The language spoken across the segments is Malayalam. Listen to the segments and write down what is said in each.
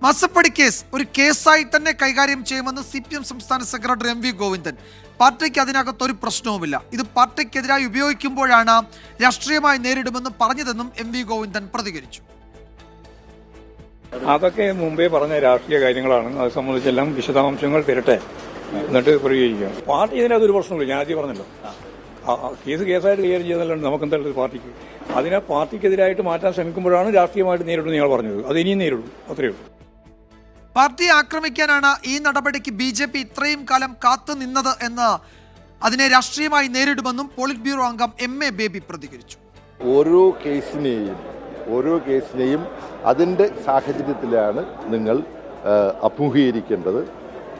മാസപ്പടി കേസ് ഒരു കേസായി തന്നെ കൈകാര്യം ചെയ്യുമെന്ന് CPM സംസ്ഥാന സെക്രട്ടറി MV ഗോവിന്ദൻ. പാർട്ടിക്ക് അതിനകത്തൊരു പ്രശ്നവുമില്ല, ഇത് പാർട്ടിക്കെതിരായി ഉപയോഗിക്കുമ്പോഴാണ് രാഷ്ട്രീയമായി നേരിടുമെന്ന് പറഞ്ഞതെന്നും MV ഗോവിന്ദൻ പ്രതികരിച്ചു. അതൊക്കെ മുമ്പേ പറഞ്ഞ രാഷ്ട്രീയ കാര്യങ്ങളാണ്. അത് സംബന്ധിച്ചെല്ലാം വിശദാംശങ്ങൾ തരട്ടെ, എന്നിട്ട് പ്രതികരിക്കാം. പാർട്ടി ഇതിനകത്ത് ഒരു പ്രശ്നമില്ല. ഞാൻ ആദ്യം പറഞ്ഞല്ലോ, കേസായിട്ട് കൈകാര്യം ചെയ്യുന്നതല്ലാണ്ട് നമുക്ക് എന്തായാലും പാർട്ടിക്ക് അതിനെ പാർട്ടിക്കെതിരായിട്ട് മാറ്റാൻ ശ്രമിക്കുമ്പോഴാണ് രാഷ്ട്രീയമായിട്ട് നേരിടും നിങ്ങൾ പറഞ്ഞത്. അത് ഇനിയും നേരിടും, അത്രയേ ഉള്ളൂ. പാർട്ടിയെ ആക്രമിക്കാനാണ് ഈ നടപടിക്ക് BJP ഇത്രയും കാലം കാത്തുനിന്നത് എന്ന് അതിനെ രാഷ്ട്രീയമായി നേരിടുമെന്നും പോളിറ്റ് ബ്യൂറോ അംഗം MA ബേബി പ്രതികരിച്ചു. ഓരോ കേസിനെയും അതിൻ്റെ സാഹചര്യത്തിലാണ് നിങ്ങൾ അഭിമുഖീകരിക്കേണ്ടത്,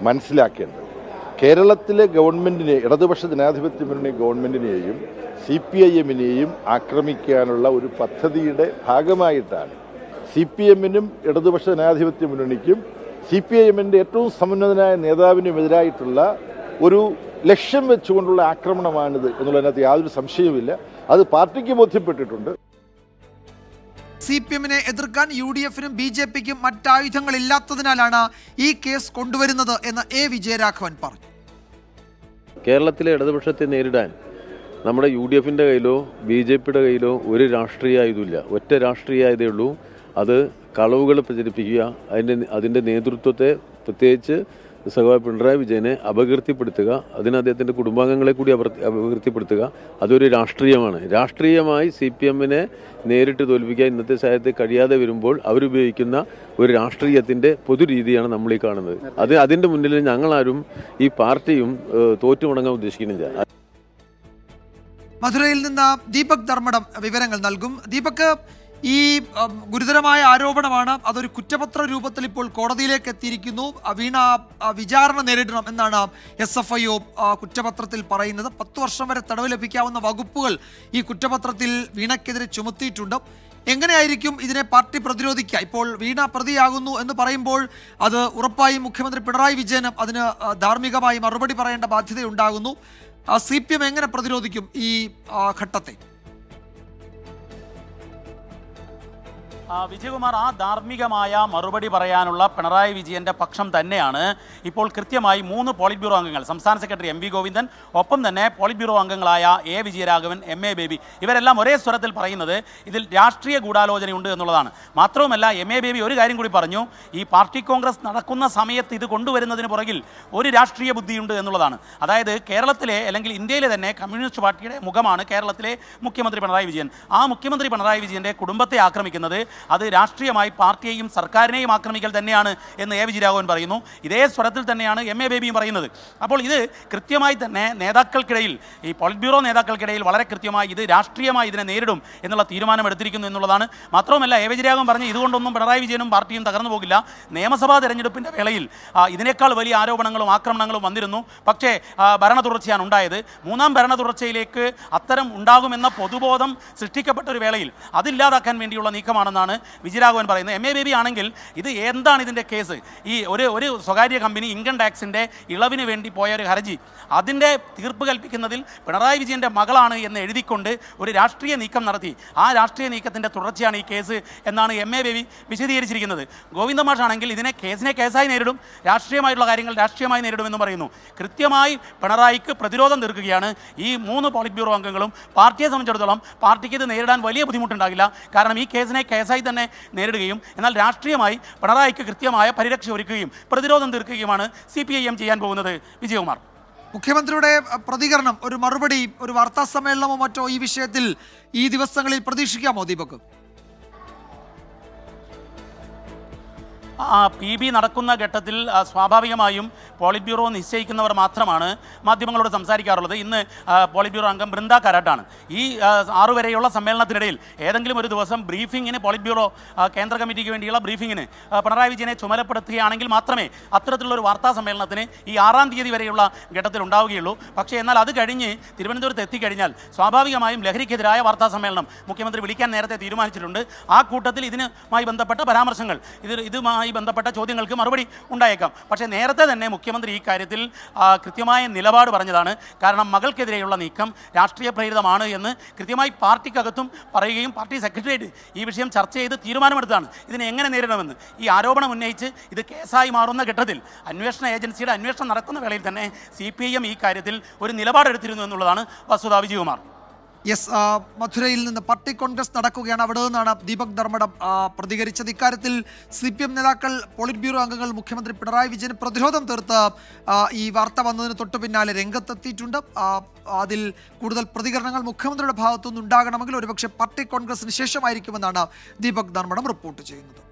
മനസ്സിലാക്കേണ്ടത്. കേരളത്തിലെ ഗവൺമെന്റിനെ, ഇടതുപക്ഷ ജനാധിപത്യ മുന്നണി ഗവൺമെന്റിനെയും CPIM-നെയും ആക്രമിക്കാനുള്ള ഒരു പദ്ധതിയുടെ ഭാഗമായിട്ടാണ് CPM-നും ഇടതുപക്ഷ ജനാധിപത്യ മുന്നണിക്കും CPIM-ന്റെ ഏറ്റവും സമുന്നതനായ നേതാവിനുമെതിരായിട്ടുള്ള ഒരു ലക്ഷ്യം വെച്ചുകൊണ്ടുള്ള ആക്രമണമാണിത് എന്നുള്ളതിനകത്ത് യാതൊരു സംശയവുമില്ല. അത് പാർട്ടിക്ക് ബോധ്യപ്പെട്ടിട്ടുണ്ട്. CPM-നെ എതിർക്കാൻ UDF-നും BJP-ക്കും മറ്റായുധങ്ങളില്ലാത്തതിനാലാണ് ഈ കേസ് കൊണ്ടുവരുന്നത് എന്ന് A വിജയരാഘവൻ പറഞ്ഞു. കേരളത്തിലെ ഇടതുപക്ഷത്തെ നേരിടാൻ നമ്മുടെ UDF-ന്റെ കയ്യിലോ BJP-യുടെ കയ്യിലോ ഒരു രാഷ്ട്രീയ ആയുധമില്ല. ഒറ്റ രാഷ്ട്രീയ ആയുധേ ഉള്ളൂ, അത് കളവുകൾ പ്രചരിപ്പിക്കുക. അതിൻ്റെ നേതൃത്വത്തെ, പ്രത്യേകിച്ച് സഖാവ് പിണറായി വിജയനെ അപകീർത്തിപ്പെടുത്തുക, അതിന് അദ്ദേഹത്തിൻ്റെ കുടുംബാംഗങ്ങളെ കൂടി അപകീർത്തിപ്പെടുത്തുക. അതൊരു രാഷ്ട്രീയമാണ്. രാഷ്ട്രീയമായി CPM-നെ നേരിട്ട് തോൽപ്പിക്കാൻ ഇന്നത്തെ സാഹചര്യത്തിൽ കഴിയാതെ വരുമ്പോൾ അവരുപയോഗിക്കുന്ന ഒരു രാഷ്ട്രീയത്തിൻ്റെ പൊതുരീതിയാണ് നമ്മൾ ഈ കാണുന്നത്. അതിൻ്റെ മുന്നിൽ ഞങ്ങളാരും ഈ പാർട്ടിയും തോറ്റുമുടങ്ങാൻ ഉദ്ദേശിക്കുന്നില്ല. മധുരയിൽ നിന്ന് ദീപക് ധർമ്മടം വിവരങ്ങൾ നൽകും. ദീപക്, ഈ ഗുരുതരമായ ആരോപണമാണ്, അതൊരു കുറ്റപത്ര രൂപത്തിൽ ഇപ്പോൾ കോടതിയിലേക്ക് എത്തിയിരിക്കുന്നു. വീണ വിചാരണ നേരിടണം എന്നാണ് SFIO കുറ്റപത്രത്തിൽ പറയുന്നത്. 10 വർഷം വരെ തടവ് ലഭിക്കാവുന്ന വകുപ്പുകൾ ഈ കുറ്റപത്രത്തിൽ വീണയ്ക്കെതിരെ ചുമത്തിയിട്ടുണ്ട്. എങ്ങനെയായിരിക്കും ഇതിനെ പാർട്ടി പ്രതിരോധിക്കുക? ഇപ്പോൾ വീണ പ്രതിയാകുന്നു എന്ന് പറയുമ്പോൾ അത് ഉറപ്പായും മുഖ്യമന്ത്രി പിണറായി വിജയനും അതിന് ധാർമ്മികമായി മറുപടി പറയേണ്ട ബാധ്യതയുണ്ടാകുന്നു. CPM എങ്ങനെ പ്രതിരോധിക്കും ഈ ഘട്ടത്തെ? വിജയകുമാർ, ആ ധാർമ്മികമായ മറുപടി പറയാനുള്ള പിണറായി വിജയൻ്റെ പക്ഷം തന്നെയാണ് ഇപ്പോൾ കൃത്യമായി 3 പോളിറ്റ് ബ്യൂറോ അംഗങ്ങൾ, സംസ്ഥാന സെക്രട്ടറി MV ഗോവിന്ദൻ, ഒപ്പം തന്നെ പോളിറ്റ് ബ്യൂറോ അംഗങ്ങളായ A വിജയരാഘവൻ, MA ബേബി, ഇവരെല്ലാം ഒരേ സ്വരത്തിൽ പറയുന്നത് ഇതിൽ രാഷ്ട്രീയ ഗൂഢാലോചനയുണ്ട് എന്നുള്ളതാണ്. മാത്രവുമല്ല, MA ബേബി ഒരു കാര്യം കൂടി പറഞ്ഞു, ഈ പാർട്ടി കോൺഗ്രസ് നടക്കുന്ന സമയത്ത് ഇത് കൊണ്ടുവരുന്നതിന് പുറകിൽ ഒരു രാഷ്ട്രീയ ബുദ്ധിയുണ്ട് എന്നുള്ളതാണ്. അതായത് കേരളത്തിലെ, അല്ലെങ്കിൽ ഇന്ത്യയിലെ തന്നെ കമ്മ്യൂണിസ്റ്റ് പാർട്ടിയുടെ മുഖമാണ് കേരളത്തിലെ മുഖ്യമന്ത്രി പിണറായി വിജയൻ. ആ മുഖ്യമന്ത്രി പിണറായി വിജയൻ്റെ കുടുംബത്തെ ആക്രമിക്കുന്നത് അത് രാഷ്ട്രീയമായി പാർട്ടിയെയും സർക്കാരിനെയും ആക്രമിക്കൽ തന്നെയാണ് എന്ന് A വിജയരാഘവൻ പറയുന്നു. ഇതേ സ്വരത്തിൽ തന്നെയാണ് MA ബേബിയും പറയുന്നത്. അപ്പോൾ ഇത് കൃത്യമായി തന്നെ നേതാക്കൾക്കിടയിൽ, ഈ പോളിറ്റ് ബ്യൂറോ നേതാക്കൾക്കിടയിൽ വളരെ കൃത്യമായി ഇത് രാഷ്ട്രീയമായി ഇതിനെ നേരിടും എന്നുള്ള തീരുമാനം എടുത്തിരിക്കുന്നു എന്നുള്ളതാണ്. മാത്രവുമല്ല, A വിജയരാഘവൻ പറഞ്ഞ് ഇതുകൊണ്ടൊന്നും പിണറായി വിജയനും പാർട്ടിയും തകർന്നു പോകില്ല. നിയമസഭാ തെരഞ്ഞെടുപ്പിൻ്റെ വേളയിൽ ഇതിനേക്കാൾ വലിയ ആരോപണങ്ങളും ആക്രമണങ്ങളും വന്നിരുന്നു. പക്ഷേ ഭരണ തുടർച്ചയാണ് ഉണ്ടായത്. 3ാം ഭരണ തുടർച്ചയിലേക്ക് അത്തരം ഉണ്ടാകുമെന്ന പൊതുബോധം സൃഷ്ടിക്കപ്പെട്ട ഒരു വേളയിൽ അതില്ലാതാക്കാൻ വേണ്ടിയുള്ള നീക്കമാണെന്നാണ് വിജയരാഘവൻ പറയുന്നത്. MA ബേബി ആണെങ്കിൽ ഇത് എന്താണ് ഇതിൻ്റെ കേസ്? ഈ ഒരു സ്വകാര്യ കമ്പനി ഇൻകം ടാക്സിൻ്റെ ഇളവിന് വേണ്ടി പോയ ഒരു ഹർജി, അതിൻ്റെ തീർപ്പ് കൽപ്പിക്കുന്നതിൽ പിണറായി വിജയൻ്റെ മകളാണ് എന്ന് എഴുതിക്കൊണ്ട് ഒരു രാഷ്ട്രീയ നീക്കം നടത്തി. ആ രാഷ്ട്രീയ നീക്കത്തിൻ്റെ തുടർച്ചയാണ് ഈ കേസ് എന്നാണ് MA ബേബി വിശദീകരിച്ചിരിക്കുന്നത്. ഗോവിന്ദ മാഷാണെങ്കിൽ ഇതിനെ കേസായി നേരിടും, രാഷ്ട്രീയമായിട്ടുള്ള കാര്യങ്ങൾ രാഷ്ട്രീയമായി നേരിടുമെന്ന് പറയുന്നു. കൃത്യമായി പിണറായിക്ക് പ്രതിരോധം തീർക്കുകയാണ് ഈ 3 പോളിറ്റ് ബ്യൂറോ അംഗങ്ങളും. പാർട്ടിയെ സംബന്ധിച്ചിടത്തോളം പാർട്ടിക്ക് ഇത് നേരിടാൻ വലിയ ബുദ്ധിമുട്ടുണ്ടാകില്ല. കാരണം ഈ കേസിനെ കേസായി തന്നെ നേരിടുകയും എന്നാൽ രാഷ്ട്രീയമായി പിണറായിക്ക് കൃത്യമായ പരിരക്ഷ ഒരുക്കുകയും പ്രതിരോധം തീർക്കുകയുമാണ് CPIM ചെയ്യാൻ പോകുന്നത്. വിജയകുമാർ, മുഖ്യമന്ത്രിയുടെ പ്രതികരണം, ഒരു മറുപടി, ഒരു വാർത്താ സമ്മേളനമോ മറ്റോ ഈ വിഷയത്തിൽ ഈ ദിവസങ്ങളിൽ പ്രതീക്ഷിക്കാമോ ദീപക്? PB നടക്കുന്ന ഘട്ടത്തിൽ സ്വാഭാവികമായും പോളിറ്റ് ബ്യൂറോ നിശ്ചയിക്കുന്നവർ മാത്രമാണ് മാധ്യമങ്ങളോട് സംസാരിക്കാറുള്ളത്. ഇന്ന് പോളിറ്റ് ബ്യൂറോ അംഗം ബൃന്ദ കാരാട്ടാണ്. ഈ 6 വരെയുള്ള സമ്മേളനത്തിനിടയിൽ ഏതെങ്കിലും ഒരു ദിവസം ബ്രീഫിങ്ങിന്, പോളിറ്റ് ബ്യൂറോ കേന്ദ്ര കമ്മിറ്റിക്ക് വേണ്ടിയുള്ള ബ്രീഫിങ്ങിന് പിണറായി വിജയനെ ചുമതലപ്പെടുത്തുകയാണെങ്കിൽ മാത്രമേ അത്തരത്തിലുള്ള ഒരു വാർത്താ സമ്മേളനത്തിന് ഈ 6-ാം തീയതി വരെയുള്ള ഘട്ടത്തിൽ ഉണ്ടാവുകയുള്ളൂ. പക്ഷേ എന്നാൽ അത് കഴിഞ്ഞ് തിരുവനന്തപുരത്ത് എത്തിക്കഴിഞ്ഞാൽ സ്വാഭാവികമായും ലഹരിക്കെതിരായ വാർത്താ സമ്മേളനം മുഖ്യമന്ത്രി വിളിക്കാൻ നേരത്തെ തീരുമാനിച്ചിട്ടുണ്ട്. ആ കൂട്ടത്തിൽ ഇതിനുമായി ബന്ധപ്പെട്ട പരാമർശങ്ങൾ, ഇതുമായി അതുമായി ബന്ധപ്പെട്ട ചോദ്യങ്ങൾക്ക് മറുപടി ഉണ്ടായേക്കാം. പക്ഷേ നേരത്തെ തന്നെ മുഖ്യമന്ത്രി ഈ കാര്യത്തിൽ കൃത്യമായ നിലപാട് പറഞ്ഞതാണ്. കാരണം മകൾക്കെതിരെയുള്ള നീക്കം രാഷ്ട്രീയ പ്രേരിതമാണ് എന്ന് കൃത്യമായി പാർട്ടിക്കകത്തും പറയുകയും പാർട്ടി സെക്രട്ടേറിയറ്റ് ഈ വിഷയം ചർച്ച ചെയ്ത് തീരുമാനമെടുത്താണ് ഇതിനെ എങ്ങനെ നേരിടണമെന്ന്. ഈ ആരോപണം ഉന്നയിച്ച് ഇത് കേസായി മാറുന്ന ഘട്ടത്തിൽ അന്വേഷണ ഏജൻസിയുടെ അന്വേഷണം നടക്കുന്ന വേളയിൽ തന്നെ CPIM ഈ കാര്യത്തിൽ ഒരു നിലപാടെടുത്തിരുന്നു എന്നുള്ളതാണ് വസ്തുത. വിജയകുമാർ. യെസ്, മധുരയിൽ നിന്ന് പാർട്ടി കോൺഗ്രസ് നടക്കുകയാണ്. അവിടെ നിന്നാണ് ദീപക് ധർമ്മടം പ്രതികരിച്ചത്. ഇക്കാര്യത്തിൽ CPM നേതാക്കൾ, പോളിറ്റ് ബ്യൂറോ അംഗങ്ങൾ മുഖ്യമന്ത്രി പിണറായി വിജയന് പ്രതിരോധം തീർത്ത് ഈ വാർത്ത വന്നതിന് തൊട്ടു പിന്നാലെ രംഗത്തെത്തിയിട്ടുണ്ട്. അതിൽ കൂടുതൽ പ്രതികരണങ്ങൾ മുഖ്യമന്ത്രിയുടെ ഭാഗത്തുനിന്ന് ഉണ്ടാകണമെങ്കിൽ ഒരുപക്ഷെ പാർട്ടി കോൺഗ്രസിന് ശേഷമായിരിക്കുമെന്നാണ് ദീപക് ധർമ്മടം റിപ്പോർട്ട് ചെയ്യുന്നത്.